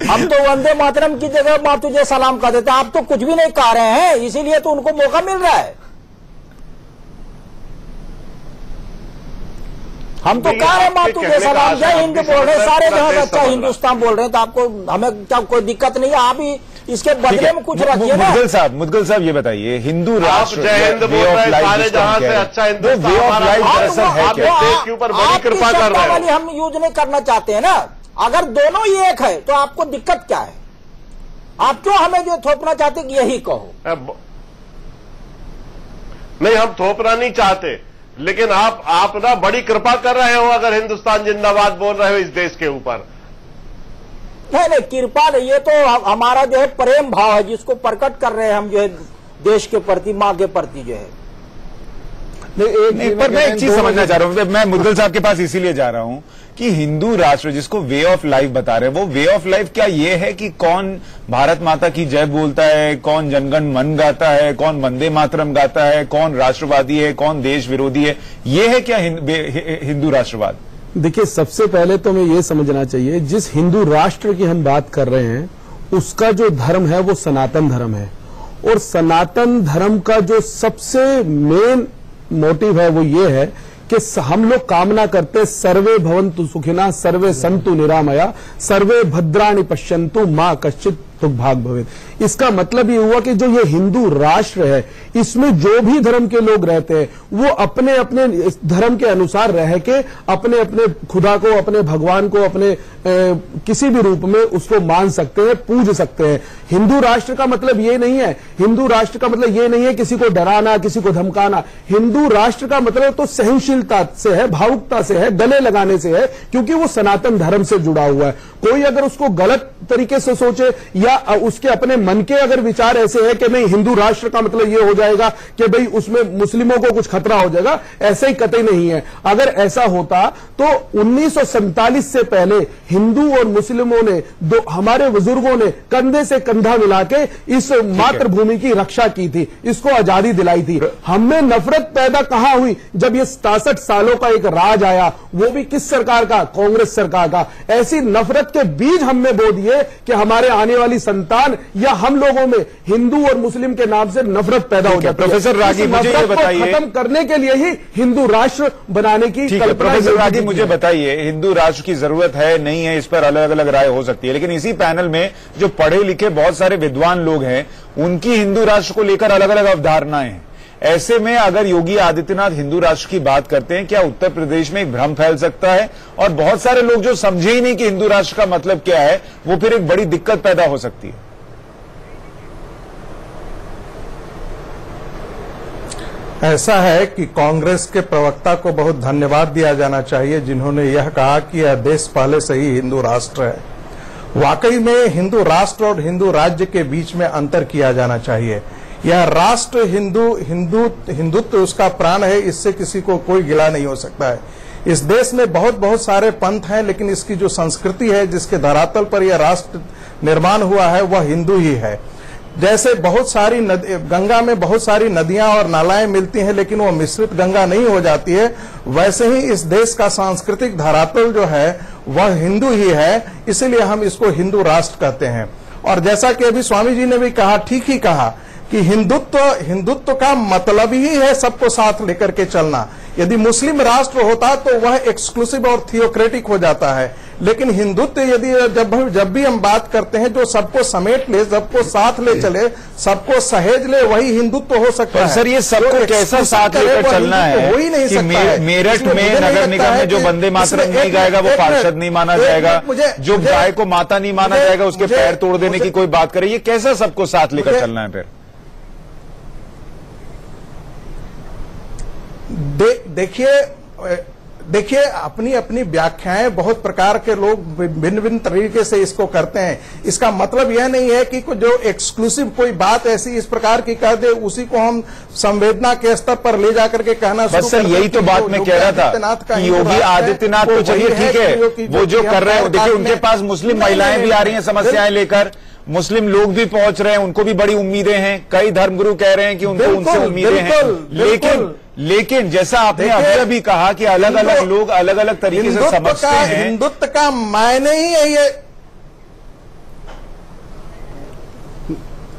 हम तो वंदे मातरम की जगह माँ तुझे सलाम कर देते, आप तो कुछ भी नहीं कह रहे हैं, इसीलिए तो उनको मौका मिल रहा है। हम तो कह रहे हैं माँ तुझे सलाम, जय हिंद बोल रहे हैं, सारे जगह अच्छा हिंदुस्तान बोल रहे हैं, तो आपको हमें क्या कोई दिक्कत नहीं है? आप ही इसके बदले में कुछ रखिए ना। मुदगल साहब ये बताइए, हिंदू राष्ट्र जय हिंद बोल रहे हैं सारे जहां से अच्छा हिंदुस्तान हमारा दरअसल है क्या? देश के ऊपर बड़ी कृपा कर रहे हैं। हम यूज नहीं करना चाहते हैं ना। अगर दोनों ही एक है तो आपको दिक्कत क्या है? आप क्यों हमें जो थोपना चाहते कि यही कहो? नहीं, हम थोपना नहीं चाहते, लेकिन आप ना बड़ी कृपा कर रहे हो अगर हिंदुस्तान जिंदाबाद बोल रहे हो इस देश के ऊपर। नहीं, कृपा नहीं, ये तो हमारा जो है प्रेम भाव है जिसको प्रकट कर रहे हैं हम जो है देश के प्रति, मां के प्रति जो है। पर मैं एक चीज समझना चाह रहा हूं, मैं मुदगल साहब के पास इसीलिए जा रहा हूं कि हिंदू राष्ट्र जिसको वे ऑफ लाइफ बता रहे हैं, वो वे ऑफ लाइफ क्या ये है कि कौन भारत माता की जय बोलता है, कौन जनगण मन गाता है, कौन वंदे मातरम गाता है, कौन राष्ट्रवादी है, कौन देश विरोधी है? ये है क्या हिंदू राष्ट्रवाद? देखिए, सबसे पहले तो हमें ये समझना चाहिए, जिस हिंदू राष्ट्र की हम बात कर रहे हैं उसका जो धर्म है वो सनातन धर्म है, और सनातन धर्म का जो सबसे मेन मोटिव है वो ये है कि हम लोग कामना करते सर्वे भवन्तु सुखिना, सर्वे सन्तु निरामया, सर्वे भद्राणि पश्यन्तु मां कश्चित् दुर्भाग्य भवेत्। इसका मतलब ये हुआ कि जो ये हिंदू राष्ट्र है इसमें जो भी धर्म के लोग रहते हैं वो अपने अपने धर्म के अनुसार रह के अपने अपने खुदा को, अपने भगवान को, अपने किसी भी रूप में उसको मान सकते हैं, पूज सकते हैं। हिंदू राष्ट्र का मतलब ये नहीं है, हिंदू राष्ट्र का मतलब ये नहीं है किसी को डराना, किसी को धमकाना। हिंदू राष्ट्र का मतलब तो सहनशीलता से है, भावुकता से है, गले लगाने से है, क्योंकि वो सनातन धर्म से जुड़ा हुआ है। कोई अगर उसको गलत तरीके से सोचे या उसके अपने मन के अगर विचार ऐसे है कि नहीं हिंदू राष्ट्र का मतलब ये हो जाएगा कि भाई उसमें मुस्लिमों को कुछ खतरा हो जाएगा, ऐसे ही कतई नहीं है। अगर ऐसा होता तो 1947 से पहले हिंदू और मुस्लिमों ने हमारे बुजुर्गों ने कंधे से कंधा मिला के इस मातृभूमि की रक्षा की थी, इसको आजादी दिलाई थी। हमें नफरत पैदा कहां हुई? जब ये 67 सालों का एक राज आया, वो भी किस सरकार का? कांग्रेस सरकार का। ऐसी नफरत के बीज हमने बो दिए कि हमारे आने वाली संतान या हम लोगों में हिंदू और मुस्लिम के नाम से नफरत पैदा हो जाती है। प्रोफेसर रागी, मुझे ये बताइए, खत्म करने के लिए ही हिंदू राष्ट्र बनाने की कल्पना। प्रोफेसर रागी, मुझे बताइए, हिंदू राष्ट्र की जरूरत है नहीं है, इस पर अलग अलग राय हो सकती है, लेकिन इसी पैनल में जो पढ़े लिखे बहुत सारे विद्वान लोग हैं उनकी हिंदू राष्ट्र को लेकर अलग अलग अवधारणाएं हैं। ऐसे में अगर योगी आदित्यनाथ हिंदू राष्ट्र की बात करते हैं, क्या उत्तर प्रदेश में एक भ्रम फैल सकता है? और बहुत सारे लोग जो समझे ही नहीं कि हिंदू राष्ट्र का मतलब क्या है, वो फिर एक बड़ी दिक्कत पैदा हो सकती है। ऐसा है कि कांग्रेस के प्रवक्ता को बहुत धन्यवाद दिया जाना चाहिए जिन्होंने यह कहा कि यह देश पहले से ही हिंदू राष्ट्र है। वाकई में हिंदू राष्ट्र और हिंदू राज्य के बीच में अंतर किया जाना चाहिए। यह राष्ट्र हिंदुत्व उसका प्राण है, इससे किसी को कोई गिला नहीं हो सकता है। इस देश में बहुत सारे पंथ हैं, लेकिन इसकी जो संस्कृति है, जिसके धरातल पर यह राष्ट्र निर्माण हुआ है, वह हिंदू ही है। जैसे बहुत सारी गंगा में बहुत सारी नदियां और नालाएं मिलती हैं, लेकिन वो मिश्रित गंगा नहीं हो जाती है, वैसे ही इस देश का सांस्कृतिक धरातल जो है वह हिंदू ही है, इसीलिए हम इसको हिंदू राष्ट्र कहते हैं। और जैसा कि अभी स्वामी जी ने भी कहा, ठीक ही कहा कि हिंदुत्व का मतलब ही है सबको साथ लेकर के चलना। यदि मुस्लिम राष्ट्र होता तो वह एक्सक्लूसिव और थियोक्रेटिक हो जाता है, लेकिन हिंदुत्व यदि जब भी हम बात करते हैं जो सबको समेट ले, सबको साथ ले चले, सबको सहेज ले, वही हिंदुत्व हो सकता है। सर, ये सबको कैसा साथ लेकर चलना है? हो ही नहीं सकता है। मेरठ में नगर निगम में जो वंदे मातरम नहीं गाएगा वो पार्षद नहीं माना जाएगा, जो गाय को माता नहीं माना जाएगा उसके पैर तोड़ देने की कोई बात करे, ये कैसा सबको साथ लेकर चलना है? फिर देखिए अपनी अपनी व्याख्याएं बहुत प्रकार के लोग भिन्न भिन्न तरीके से इसको करते हैं। इसका मतलब यह नहीं है कि जो एक्सक्लूसिव कोई बात ऐसी इस प्रकार की कह दे, उसी को हम संवेदना के स्तर पर ले जाकर के कहना शुरू कर दें। यही तो बात मैं कह रहा था कि योगी आदित्यनाथ तो चलिए ठीक है, वो जो कर रहे हैं, देखिए उनके पास मुस्लिम महिलाएं भी आ रही हैं समस्याएं लेकर, मुस्लिम लोग भी पहुंच रहे हैं, उनको भी बड़ी उम्मीदें हैं, कई धर्मगुरु कह रहे हैं कि उनको उनसे उम्मीदें हैं, लेकिन जैसा आपने अभी कहा कि अलग अलग लोग अलग अलग तरीके से समझते हैं। हिंदुत्व का मायने ही है ये।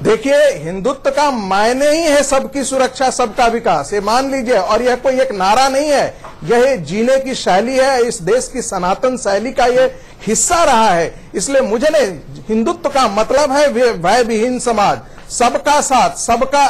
देखिए, हिंदुत्व का मायने ही है सबकी सुरक्षा, सबका विकास। ये मान लीजिए, और यह कोई एक नारा नहीं है, यह जीने की शैली है, इस देश की सनातन शैली का ये हिस्सा रहा है। इसलिए मुझे नहीं, हिंदुत्व का मतलब है भय विहीन समाज, सबका साथ,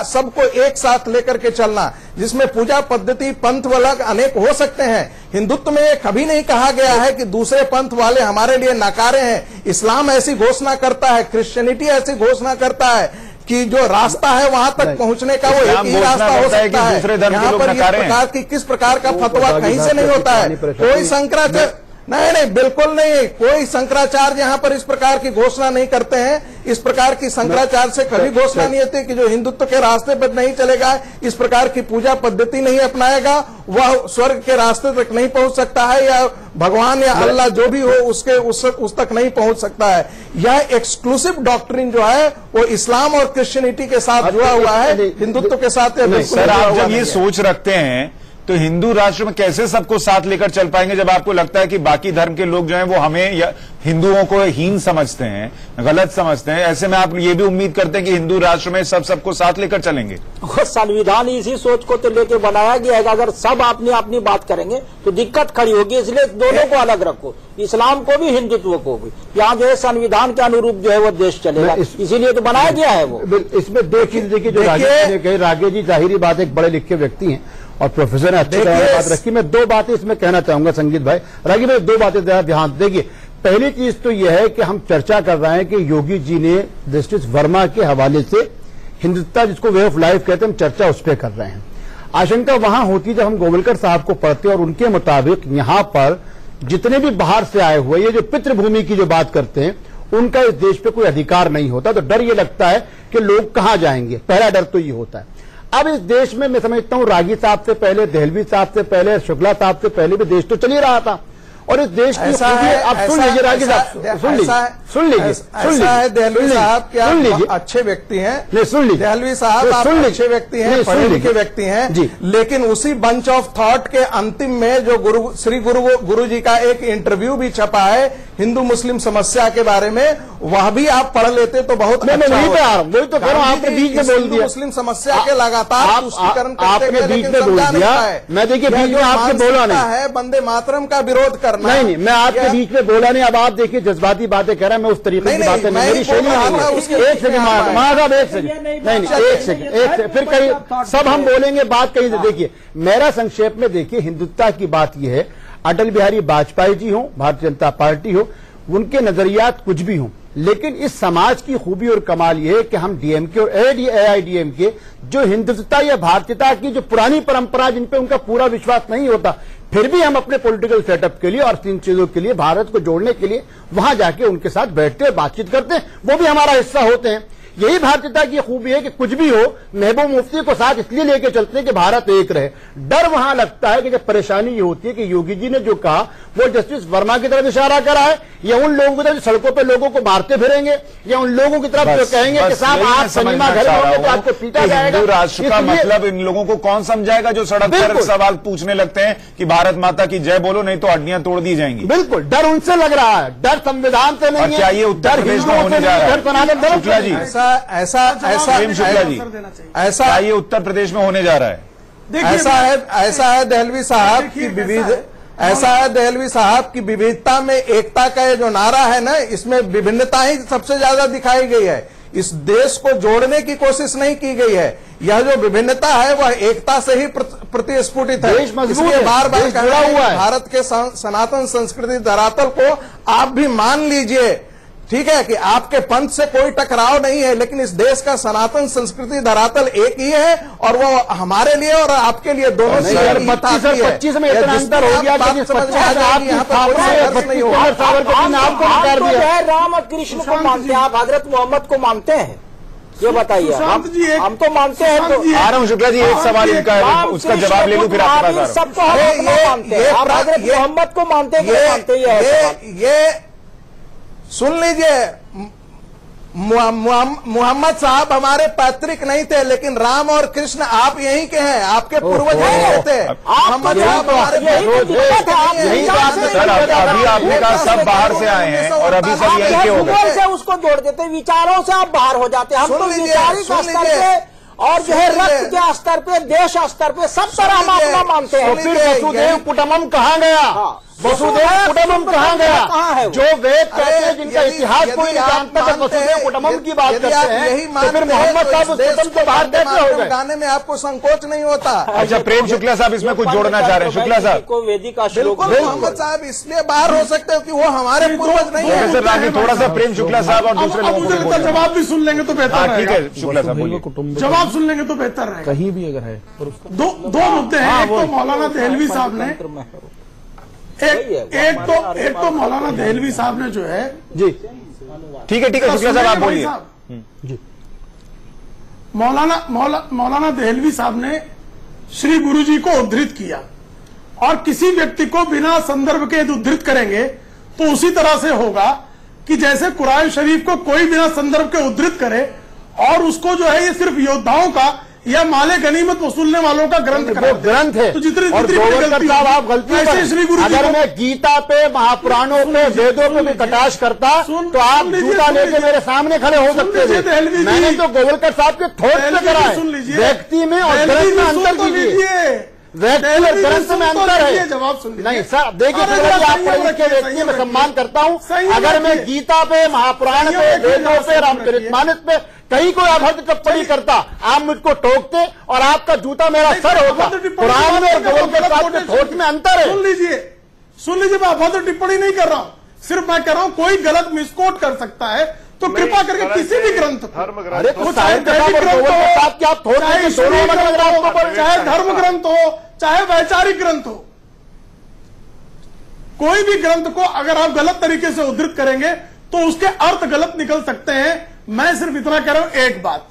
सबको एक साथ लेकर के चलना, जिसमें पूजा पद्धति पंथ अलग अनेक हो सकते हैं। हिंदुत्व में कभी नहीं कहा गया है कि दूसरे पंथ वाले हमारे लिए नकारे हैं। इस्लाम ऐसी घोषणा करता है, क्रिश्चियनिटी ऐसी घोषणा करता है कि जो रास्ता है वहां तक पहुंचने का वो एक ही रास्ता हो सकता है। यहाँ पर इस प्रकार की किस प्रकार का फतवा कहीं से नहीं होता है। कोई शंकराचार्य नहीं, बिल्कुल नहीं, कोई शंकराचार्य यहाँ पर इस प्रकार की घोषणा नहीं करते हैं। इस प्रकार की शंकराचार्य से कभी घोषणा नहीं होती कि जो हिंदुत्व के रास्ते पर नहीं चलेगा, इस प्रकार की पूजा पद्धति नहीं अपनाएगा, वह स्वर्ग के रास्ते तक नहीं पहुंच सकता है, या भगवान या अल्लाह जो भी हो उसके उस तक नहीं पहुंच सकता है। यह एक्सक्लूसिव डॉक्ट्रिन जो है वो इस्लाम और क्रिश्चियनिटी के साथ जुड़ा हुआ है, हिंदुत्व के साथ। सर, आप जब ये सोच रखते हैं तो हिंदू राष्ट्र में कैसे सबको साथ लेकर चल पाएंगे, जब आपको लगता है कि बाकी धर्म के लोग जो हैं वो हमें या हिंदुओं को हीन समझते हैं, गलत समझते हैं। ऐसे में आप ये भी उम्मीद करते हैं कि हिंदू राष्ट्र में सबको साथ लेकर चलेंगे? संविधान इसी सोच को तो लेकर बनाया गया है कि अगर सब अपनी बात करेंगे तो दिक्कत खड़ी होगी, इसलिए दोनों को अलग रखो, इस्लाम को भी हिंदुत्व को भी। यहाँ जो है संविधान के अनुरूप जो है वो देश चलेगा, इसीलिए तो बनाया गया है वो। इसमें देखिए जो राघव जी जाहिर बात एक बड़े लिखे व्यक्ति हैं और प्रोफेसर ने अच्छी तरह बात रखी। मैं दो बातें इसमें कहना चाहूंगा संगीत भाई। रागी में दो बातें जरा ध्यान देखिए। पहली चीज तो यह है कि हम चर्चा कर रहे हैं कि योगी जी ने जस्टिस वर्मा के हवाले से हिंदुत्व, जिसको वे ऑफ लाइफ कहते हैं, हम चर्चा उस पर कर रहे हैं। आशंका वहां होती जब हम गोवलकर साहब को पढ़ते और उनके मुताबिक यहां पर जितने भी बाहर से आए हुए ये जो पितृभूमि की जो बात करते हैं उनका इस देश पे कोई अधिकार नहीं होता, तो डर ये लगता है कि लोग कहां जाएंगे। पहला डर तो ये होता है। अब इस देश में मैं समझता हूं रागी साहब से पहले, दहलवी साहब से पहले, शुक्ला साहब से पहले भी देश तो चल ही रहा था। और इस देश की अब सुन लीजिए रागी साहब, सुन लीजिए दहलवी साहब क्या अच्छे व्यक्ति हैं, सुन लीजिए दहलवी साहब आप अच्छे व्यक्ति हैं, पढ़े लिखे व्यक्ति हैं, लेकिन उसी बंच ऑफ थॉट के अंतिम में जो श्री गुरु जी का एक इंटरव्यू भी छपा है हिंदू मुस्लिम समस्या के बारे में, वह भी आप पढ़ लेते तो बहुत अच्छा होता। वही तो कह रहा हूं, आपने बीच में बोल दिया मुस्लिम समस्या के लगातार तुष्टीकरण आपने बीच में बोल दिया। मैं देखिए बीच में आपके बोला नहीं है वंदे मात्रम का विरोध करना। नहीं, मैं आपके बीच में बोला नहीं। अब आप देखिए जज्बाती बातें कह रहे हैं, मैं उस तरीके की बातें नहीं, मेरी शैली नहीं। एक सेकंड महाराज, एक सेकंड नहीं, एक सेकंड, फिर कहीं सब हम बोलेंगे बात कहीं से। देखिए मेरा संक्षेप में देखिए, हिंदुत्व की बात यह है, अटल बिहारी वाजपेयी जी हो, भारतीय जनता पार्टी हो, उनके नजरियात कुछ भी हों, लेकिन इस समाज की खूबी और कमाल यह है कि हम डीएमके और एआईडीएमके जो हिंदुत्वता या भारतीयता की जो पुरानी परंपरा जिन पे उनका पूरा विश्वास नहीं होता, फिर भी हम अपने पॉलिटिकल सेटअप के लिए और तीन चीजों के लिए भारत को जोड़ने के लिए वहां जाके उनके साथ बैठते हैं, बातचीत करते हैं, वो भी हमारा हिस्सा होते हैं। यही भारतीयता की खूबी है कि कुछ भी हो महबूब मुफ्ती को साथ इसलिए लेके चलते हैं कि भारत एक रहे। डर वहां लगता है कि जब परेशानी ये होती है कि योगी जी ने जो कहा वो जस्टिस वर्मा की तरफ इशारा करा है, या उन लोगों की तरफ सड़कों पे लोगों को मारते फिरेंगे, या उन लोगों की तरफ जो कहेंगे कि साहब आप सिनेमा घर में होंगे तो आपको पीटा जाएगा। हिंदू राष्ट्र का मतलब इन लोगों को कौन समझाएगा जो सड़क पर सवाल पूछने लगते हैं कि भारत माता की जय बोलो नहीं तो हड्डियां तोड़ दी जाएंगी। बिल्कुल, डर उनसे लग रहा है, डर संविधान से नहीं है। क्या ये उत्तर प्रदेश में होने जा रहा है? शुक्ला जी, ऐसा ये उत्तर प्रदेश में होने जा रहा है। ऐसा है दहलवी साहब की दहलवी साहब की विविधता में एकता का ये जो नारा है ना, इसमें विभिन्नता ही सबसे ज्यादा दिखाई गई है। इस देश को जोड़ने की कोशिश नहीं की गई है। यह जो विभिन्नता है वह एकता से ही प्रतिस्फुटित है। इसलिए बार बार कह रहा हुआ है भारत के सनातन संस्कृति धरातल को आप भी मान लीजिए, ठीक है कि आपके पंथ से कोई टकराव नहीं है, लेकिन इस देश का सनातन संस्कृति धरातल एक ही है और वो हमारे लिए और आपके लिए दोनों से 25 में इतना अंतर हो गया कि राम और कृष्ण को मानते हैं, आप हजरत मोहम्मद को मानते हैं? ये बताइए। हम तो मानते हैं। आ रहा हूँ शुक्ला जी, एक सवाल इनका है, उसका जवाब ले लूं फिर आपके पास आ रहा हूं। सबको मानते हैं, आप हजरत मोहम्मद को मानते हैं? ये सुन लीजिए, मोहम्मद साहब हमारे पैतृक नहीं थे, लेकिन राम और कृष्ण आप यहीं के हैं, आपके पूर्वज नहीं थे। मोहम्मद साहब हमारे सर, अभी आपने कहा सब बाहर से आए हैं और अभी सब यहीं के हो गए। से उसको जोड़ देते, विचारों से आप बाहर हो जाते। हम तो वैचारिक स्तर पे और जो है रक्त के स्तर पे, देश स्तर पे सब तरह हम अपना मानते हैं। फिर वसुदेव कुटुंबम कहाँ गया? वसुदेव कुटुंबम कहाँ गया? जो वेद कहते हैं, जिनका इतिहास कोई नहीं जानता, जब वसुदेव कुटुंबम की बात करते हैं तो फिर मोहम्मद साहब उस कुटुंब से बाहर कैसे हो गए? गाने में आपको संकोच नहीं होता। अच्छा, प्रेम शुक्ला साहब इसमें कुछ जोड़ना चाह रहे हैं? शुक्ला साहब को वेदी का श्लोक, मोहम्मद साहब इसलिए बाहर हो सकते हो कि वो हमारे पूर्वज नहीं है। प्रोफेसर रानी, थोड़ा सा प्रेम शुक्ला साहब और दूसरे लोगों को बोलना। जवाब भी सुन लेंगे तो बेहतर ठीक रहेगा। है शुक्ला साहब बोलिए। जवाब सुन लेंगे तो बेहतर रहेगा। कहीं भी अगर है दो मुद्दे हैं। एक तो मौलाना दहलवी साहब ने एक तो मौलाना दहलवी साहब ने जो है जी, ठीक है शुक्ला साहब आप बोलिए। मौलाना दहलवी साहब ने श्री गुरु जी को उद्धृत किया, और किसी व्यक्ति को बिना संदर्भ के यदि उद्धृत करेंगे तो उसी तरह से होगा कि जैसे कुरान शरीफ को कोई बिना संदर्भ के उद्धृत करे और उसको जो है ये सिर्फ योद्धाओं का या माले गनीमत वसूलने वालों का ग्रंथ है। तो जितनी गोवलकर साहब आप गलती करें। अगर मैं गीता पे, महापुराणों पे, वेदों पे भी कटाक्ष करता तो आप जूता लेके मेरे सामने खड़े हो सकते थे। मैंने तो गोवलकर साहब के थोट से करा है। व्यक्ति में और ग्रंथ में अंतर कीजिए। व्यक्ति और ग्रंथ में अंतर है। जवाब सुन नहीं सर, देखिए आपको लिखे व्यक्ति में सम्मान करता हूँ। अगर मैं गीता पे, महापुराण पे, वेदों पे, रामचरितमानस पे कहीं कोई अभद्र टिप्पणी करता, आप मुझको टोकते और आपका जूता मेरा सर होता। कुरान में और गोवलकर साहब के थोट में अंतर है। सुन लीजिए, मैं अभद्र टिप्पणी नहीं कर रहा हूँ, सिर्फ मैं कह रहा हूँ कोई गलत मिसकोट कर सकता है तो कृपा करके किसी भी ग्रंथ अरे तो चाहे धर्म ग्रंथ हो, चाहे वैचारिक ग्रंथ हो, कोई भी ग्रंथ को अगर आप गलत तरीके से उद्धृत करेंगे तो उसके अर्थ गलत निकल सकते हैं। मैं सिर्फ इतना कह रहा हूं। एक बात,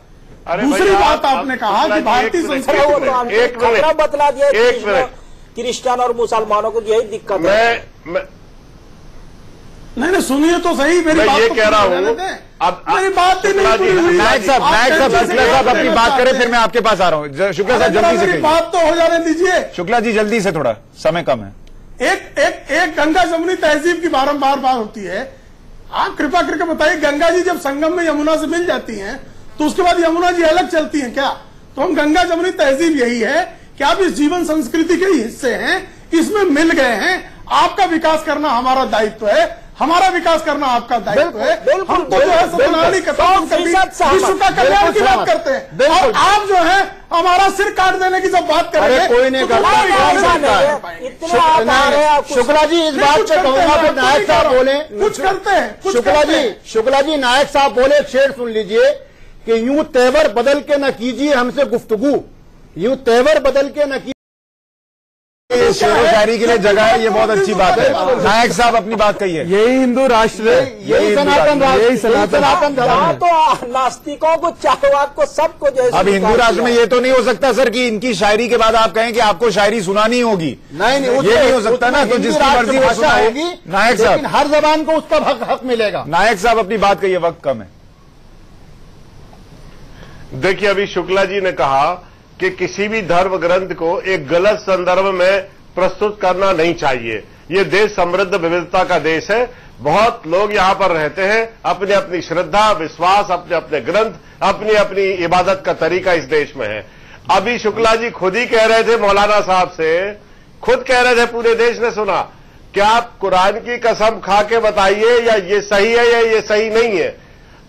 दूसरी बात आपने कहा कि भारतीय संस्कृति खतरा बतला दिया क्रिश्चियन और मुसलमानों को यही दिक्कत है। नहीं सुनिए तो सही, मेरी बात ये कह रहा हूँ। अब मेरी बात ही नहीं। नायक साहब शुक्ला साहब अपनी बात करें, फिर मैं आपके पास आ रहा हूँ। शुक्ला साहब जल्दी से बात तो हो जाने दीजिए। शुक्ला जी जल्दी से, थोड़ा समय कम है। एक गंगा जमुनी तहजीब की बारंबार बात होती है। आप कृपा करके बताइए, गंगा जी जब संगम में यमुना से मिल जाती हैं तो उसके बाद यमुना जी अलग चलती हैं क्या? तो हम गंगा जमुनी तहजीब यही है कि आप इस जीवन संस्कृति के ही हिस्से हैं, इसमें मिल गए हैं। आपका विकास करना हमारा दायित्व है, हमारा विकास करना आपका दायित्व है। हम तो जो है विश्व का कल्याण की बात करते हैं, और आप जो है हमारा सिर काट देने की जब बात करेंगे कोई नहीं करता। शुक्ला जी इस बात पे कहूंगा तो नायक साहब बोले, कुछ करते हैं। शुक्ला जी नायक साहब बोले, एक शेर सुन लीजिए कि यूं तेवर बदल के न कीजिए हमसे गुफ्तगू, यूं तेवर बदल के न कीजिए। शेरो शायरी के लिए जगह है, ये बहुत अच्छी बात है। नायक साहब अपनी बात कही है। यही हिंदू राष्ट्र है, यही सनातन धर्म। तो नास्तिकों को, चाहवाद को, सबको जो है अब हिंदू राष्ट्र में ये तो नहीं हो सकता सर कि इनकी शायरी के बाद आप कहें कि आपको शायरी सुनानी होगी। नहीं, ये नहीं हो सकता ना। तो जिसकी मर्जी वो सुनाएगी। नायक साहब, हर जबान को उसका हक मिलेगा। नायक साहब अपनी बात कहिए, वक्त कम है। देखिए, अभी शुक्ला जी ने कहा कि किसी भी धर्म ग्रंथ को एक गलत संदर्भ में प्रस्तुत करना नहीं चाहिए। ये देश समृद्ध विविधता का देश है। बहुत लोग यहां पर रहते हैं, अपनी अपनी श्रद्धा, विश्वास, अपने अपने ग्रंथ, अपनी अपनी इबादत का तरीका इस देश में है। अभी शुक्ला जी खुद ही कह रहे थे, मौलाना साहब से खुद कह रहे थे, पूरे देश ने सुना, क्या आप कुरान की कसम खा के बताइए या ये सही है या ये सही नहीं है।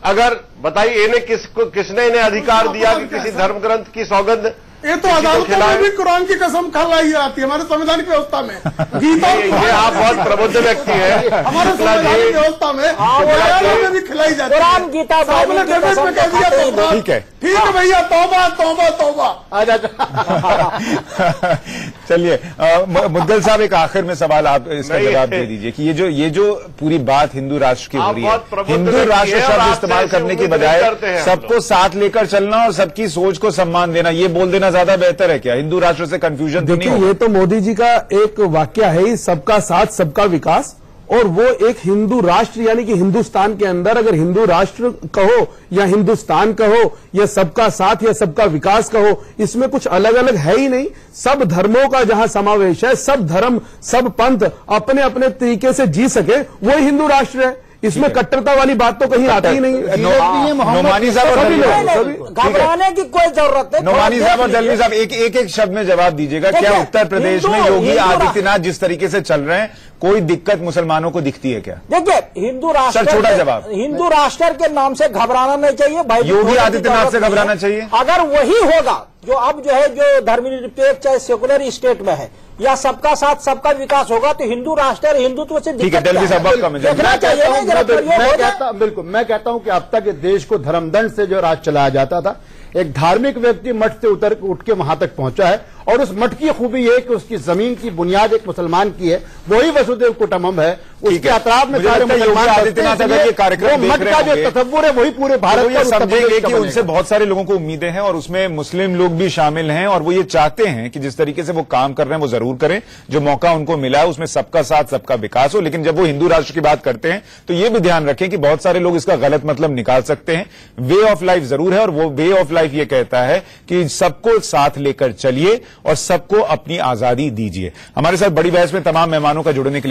अगर बताइए, इन्हें किसने इन्हें अधिकार दिया कि किसी धर्म ग्रंथ की सौगंध? ये तो अदालतों में भी कुरान की कसम खिलाई जाती है हमारे संवैधानिक व्यवस्था में। गीता ये आप बहुत प्रबुद्ध व्यक्ति हैं। हमारे संवैधानिक व्यवस्था में भी खिलाई जाती है। कुरान गीता आपने डेबिट में कह दिया। ठीक है भैया, तौबा तौबा तौबा। चलिए मुद्दल साहब, एक आखिर में सवाल आप इसका जवाब दे दीजिए कि ये जो पूरी बात हिंदू राष्ट्र की हो रही है, हिंदू राष्ट्र शब्द इस्तेमाल करने की बजाय सबको साथ लेकर चलना और सबकी सोच को सम्मान देना, ये बोल देना ज्यादा बेहतर है क्या? हिंदू राष्ट्र से कंफ्यूजन तो नहीं होगा? ये तो मोदी जी का एक वाक्य है ही, सबका साथ सबका विकास, और वो एक हिंदू राष्ट्र यानी कि हिंदुस्तान के अंदर अगर हिंदू राष्ट्र कहो या हिंदुस्तान कहो या सबका साथ या सबका विकास कहो, इसमें कुछ अलग अलग है ही नहीं। सब धर्मों का जहां समावेश है, सब धर्म सब पंथ अपने अपने तरीके से जी सके, वही हिंदू राष्ट्र है। इसमें कट्टरता वाली बात तो कहीं आती ही नहीं। नोमानी साहब और घबराने की कोई जरूरत नहीं। नोमानी साहब और दलवी साहब एक शब्द में जवाब दीजिएगा। क्या उत्तर प्रदेश में योगी आदित्यनाथ जिस तरीके से चल रहे हैं, कोई दिक्कत मुसलमानों को दिखती है क्या? देखिए, हिंदू राष्ट्र, छोटा जवाब, हिंदू राष्ट्र के नाम से घबराना नहीं चाहिए भाई। योगी आदित्यनाथ से घबराना चाहिए। अगर वही होगा जो अब जो है, जो धर्मनिरपेक्ष चाहे सेकुलर स्टेट में है, या सबका साथ सबका विकास होगा, तो हिंदू राष्ट्र हिंदुत्व से दिक्कत देखना चाहिए। बिल्कुल, मैं कहता हूं कि अब तक देश को धर्मदंड से जो राज चलाया जाता था, एक धार्मिक व्यक्ति मठ से उठ के वहां तक पहुंचा है, और उस मठ की खूबी है कि उसकी जमीन की बुनियाद एक मुसलमान की है, वही वसुदेव कुटुंबकम है। उसके अतराफ में सारे मुसलमान आदित्यनाथ अगर ये कार्यक्रम मठ का जो तसव्वुर है वही पूरे भारत को समझेंगे कि उनसे बहुत सारे लोगों को उम्मीदें हैं, और उसमें मुस्लिम लोग भी शामिल हैं, और वो ये चाहते हैं कि जिस तरीके से वो काम कर रहे हैं वो जरूर करें। जो मौका उनको मिला है उसमें सबका साथ सबका विकास हो। लेकिन जब वो हिंदू राष्ट्र की बात करते हैं तो ये भी ध्यान रखें कि बहुत सारे लोग इसका गलत मतलब निकाल सकते हैं। वे ऑफ लाइफ जरूर है, और वो वे ऑफ लाइफ ये कहता है कि सबको साथ लेकर चलिए और सबको अपनी आजादी दीजिए। हमारे साथ बड़ी बहस में तमाम मेहमानों का जुड़ने के लिए